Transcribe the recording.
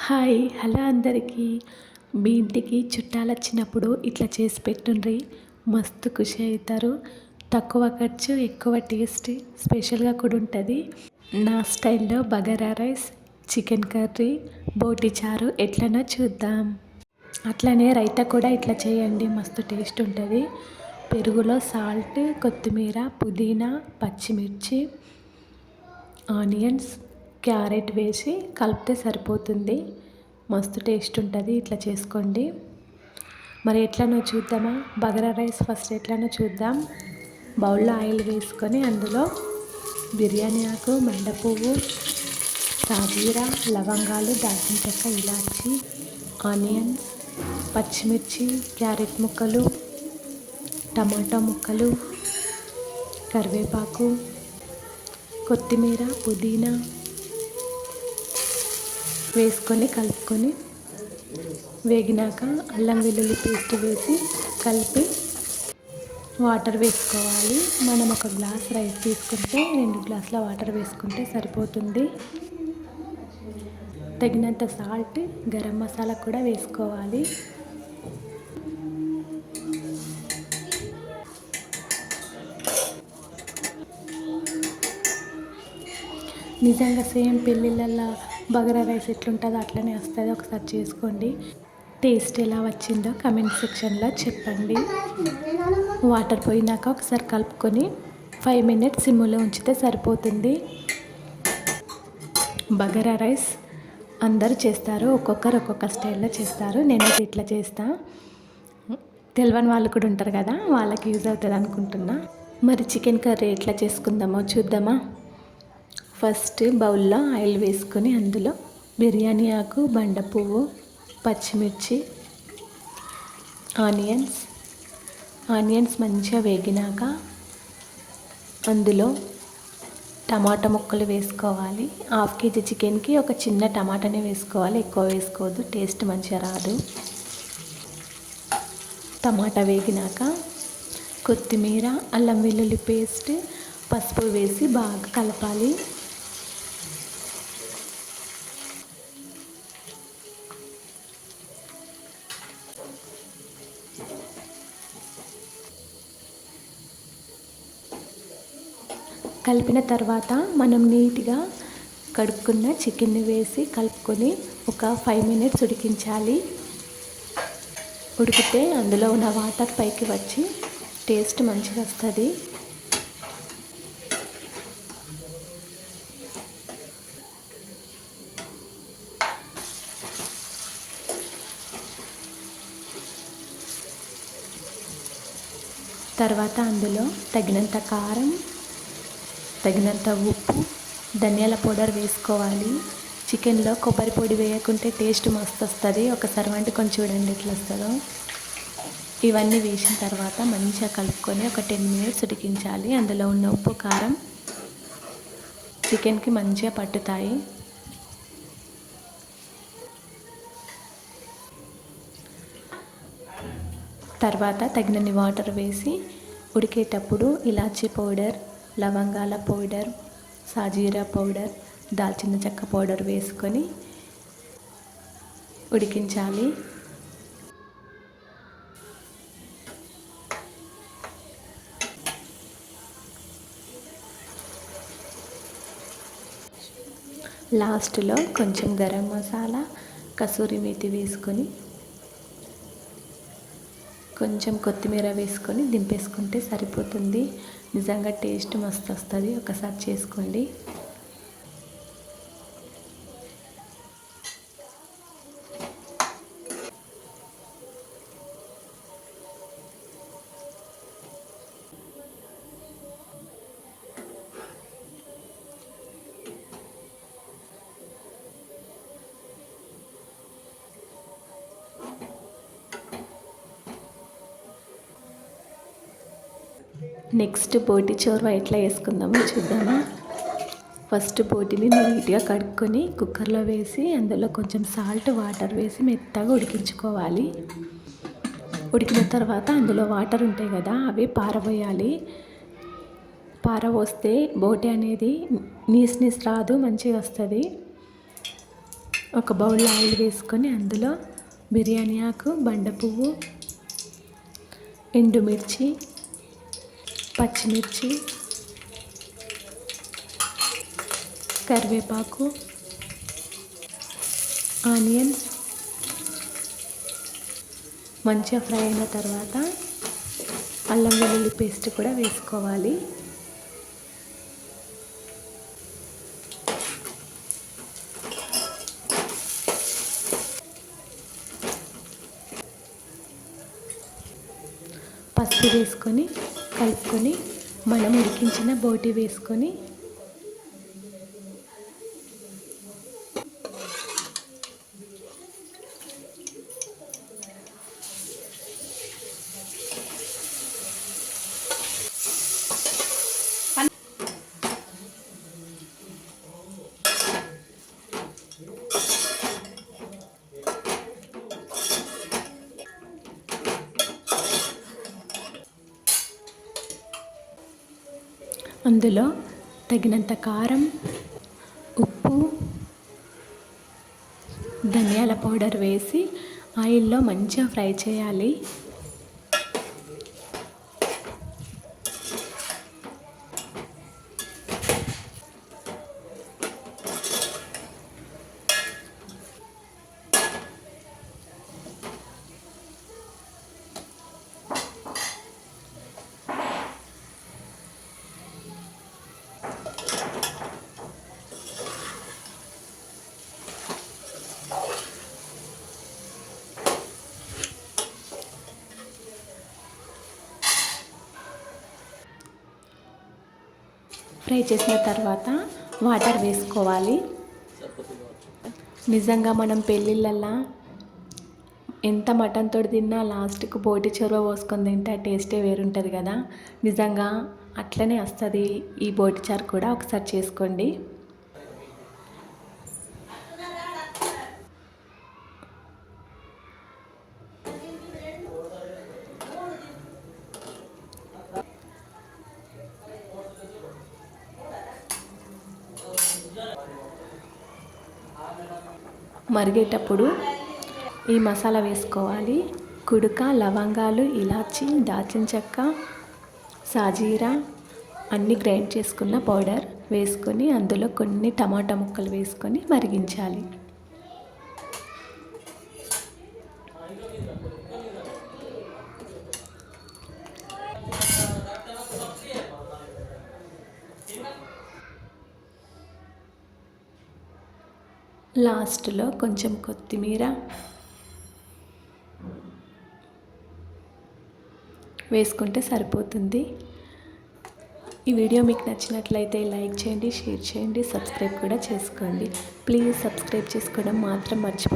Hi hello అందరికీ. మీ ఇంటికి చుట్టాలు వచ్చినప్పుడు ఇట్లా చేసి పెట్టుండ్రి, మస్తు ఖుషి అవుతారు. తక్కువ ఖర్చు ఎక్కువ టేస్ట్, స్పెషల్గా కూడా ఉంటుంది. నా స్టైల్లో బగారా రైస్, చికెన్ కర్రీ, బోటి చారు ఎట్లనో చూద్దాం. అట్లనే రైతా కూడా ఇట్లా చేయండి, మస్తు టేస్ట్ ఉంటుంది. పెరుగులో సాల్ట్, కొత్తిమీర, పుదీనా, పచ్చిమిర్చి, ఆనియన్స్, క్యారెట్ వేసి కలిపితే సరిపోతుంది. మస్తు టేస్ట్ ఉంటుంది. ఇట్లా చేసుకోండి. మరి ఎట్లనో చూద్దామా? బగారా రైస్ ఫస్ట్ ఎట్లనో చూద్దాం. బౌల్లో ఆయిల్ వేసుకొని అందులో బిర్యానీ ఆకు, మండ పువ్వు, సాజీరా, లవంగాలు, దాల్చిన చెక్క, ఇలాచి, ఆనియన్స్, పచ్చిమిర్చి, క్యారెట్ ముక్కలు, టమాటా ముక్కలు, కరివేపాకు, కొత్తిమీర, పుదీనా వేసుకొని కలుపుకొని వేగినాక అల్లం వెల్లుల్లి పేస్ట్ వేసి కలిపి వాటర్ వేసుకోవాలి. మనం ఒక గ్లాస్ రైస్ తీసుకుంటే 2 గ్లాసుల వాటర్ వేసుకుంటే సరిపోతుంది. తగినంత సాల్ట్, గరం మసాలా కూడా వేసుకోవాలి. నిజంగా సేమ్ పెళ్ళిళ్ళల్లో బగారా రైస్ ఎట్లుంటుందో అట్లనే వస్తుంది. ఒకసారి చేసుకోండి. టేస్ట్ ఎలా వచ్చిందో కమెంట్ సెక్షన్లో చెప్పండి. వాటర్ పోయినాక ఒకసారి కలుపుకొని 5 మినిట్స్ సిమ్లో ఉంచితే సరిపోతుంది. బగారా రైస్ అందరూ చేస్తారు, ఒక్కొక్కరు ఒక్కొక్క స్టైల్లో చేస్తారు. నేనైతే ఇట్లా చేస్తా. తెలియని వాళ్ళు కూడా ఉంటారు కదా, వాళ్ళకి యూజ్ అవుతుంది అనుకుంటున్నా. మరి చికెన్ కర్రీ ఎట్లా చేసుకుందామో చూద్దామా? ఫస్ట్ బౌల్లో ఆయిల్ వేసుకొని అందులో బిర్యానీ ఆకు, బండ పువ్వు, పచ్చిమిర్చి, ఆనియన్స్ మంచిగా వేగినాక అందులో టమాటా ముక్కలు వేసుకోవాలి. 1/2 కేజీ చికెన్కి ఒక చిన్న టమాటానే వేసుకోవాలి, ఎక్కువ వేసుకోవద్దు, టేస్ట్ మంచిగా రాదు. టమాటా వేగినాక కొత్తిమీర, అల్లం వెల్లుల్లి పేస్ట్, పసుపు వేసి బాగా కలపాలి. కలిపిన తర్వాత మనం నీట్గా కడుక్కున్న చికెన్ని వేసి కలుపుకొని ఒక 5 మినిట్స్ ఉడికించాలి. ఉడికితే అందులో ఉన్న వాటర్ పైకి వచ్చి టేస్ట్ మంచిగా వస్తుంది. తర్వాత అందులో తగినంత కారం, తగినంత ఉప్పు, ధనియాల పౌడర్ వేసుకోవాలి. చికెన్లో కొబ్బరి పొడి వేయకుంటే టేస్ట్ మస్తు వస్తుంది. ఒకసారి వండుకొని చూడండి ఎట్లా వస్తుందో. ఇవన్నీ వేసిన తర్వాత మంచిగా కలుపుకొని ఒక 10 మినిట్స్ ఉడికించాలి. అందులో ఉన్న ఉప్పు, కారం చికెన్కి మంచిగా పట్టుతాయి. తర్వాత తగినన్ని వాటర్ వేసి ఉడికేటప్పుడు ఇలాచీ పౌడర్, లవంగాల పౌడర్, సాజీరా పౌడర్, దాల్చిన చెక్క పౌడర్ వేసుకొని ఉడికించాలి. లాస్ట్లో కొంచెం గరం మసాలా, కసూరి మేతి వేసుకొని కొంచెం కొత్తిమీర వేసుకొని దింపేసుకుంటే సరిపోతుంది. నిజంగా టేస్ట్ మస్తు వస్తుంది. ఒకసారి చేసుకోండి. నెక్స్ట్ బోటి చోర్వా ఎట్లా వేసుకుందామో చూద్దామా? ఫస్ట్ బోటిని నీట్గా కడుక్కొని కుక్కర్లో వేసి అందులో కొంచెం సాల్ట్, వాటర్ వేసి మెత్తగా ఉడికించుకోవాలి. ఉడికిన తర్వాత అందులో వాటర్ ఉంటాయి కదా, అవి పారబోయాలి. పారబోస్తే బోటి అనేది నీస్ రాదు, మంచిగా వస్తుంది. ఒక బౌల్లో ఆయిల్ వేసుకొని అందులో బిర్యానీ ఆకు, బండ పువ్వు, ఎండుమిర్చి, పచ్చిమిర్చి, కరివేపాకు, ఆనియన్స్ మంచిగా ఫ్రై అయిన తర్వాత అల్లం వెల్లుల్లి పేస్ట్ కూడా వేసుకోవాలి. పసుపు వేసుకొని కలుపుకొని మనం ఉడికించిన బోటి వేసుకొని అందులో తగినంత కారం, ఉప్పు, ధనియాల పౌడర్ వేసి ఆయిల్లో మంచిగా ఫ్రై చేయాలి. ఫ్రై చేసిన తర్వాత వాటర్ వేసుకోవాలి. నిజంగా మనం పెళ్ళిళ్ళల్లో ఎంత మటన్ తోటి తిన్నా లాస్ట్కు బోటి చొరవ పోసుకొని తింటే టేస్టే వేరుంటుంది కదా. నిజంగా అట్లనే వస్తుంది ఈ బోటి చారు కూడా. ఒకసారి చేసుకోండి. మరిగేటప్పుడు ఈ మసాలా వేసుకోవాలి. కుడుక, లవంగాలు, ఇలాచి, దాల్చిన చెక్క, సాజీరా అన్నీ గ్రైండ్ చేసుకున్న పౌడర్ వేసుకొని అందులో కొన్ని టమాటా ముక్కలు వేసుకొని మరిగించాలి. లాస్ట్లో కొంచెం కొత్తిమీర వేసుకుంటే సరిపోతుంది. ఈ వీడియో మీకు నచ్చినట్లయితే లైక్ చేయండి, షేర్ చేయండి, సబ్స్క్రైబ్ కూడా చేసుకోండి. ప్లీజ్ సబ్స్క్రైబ్ చేసుకోవడం మాత్రం మర్చిపోకండి.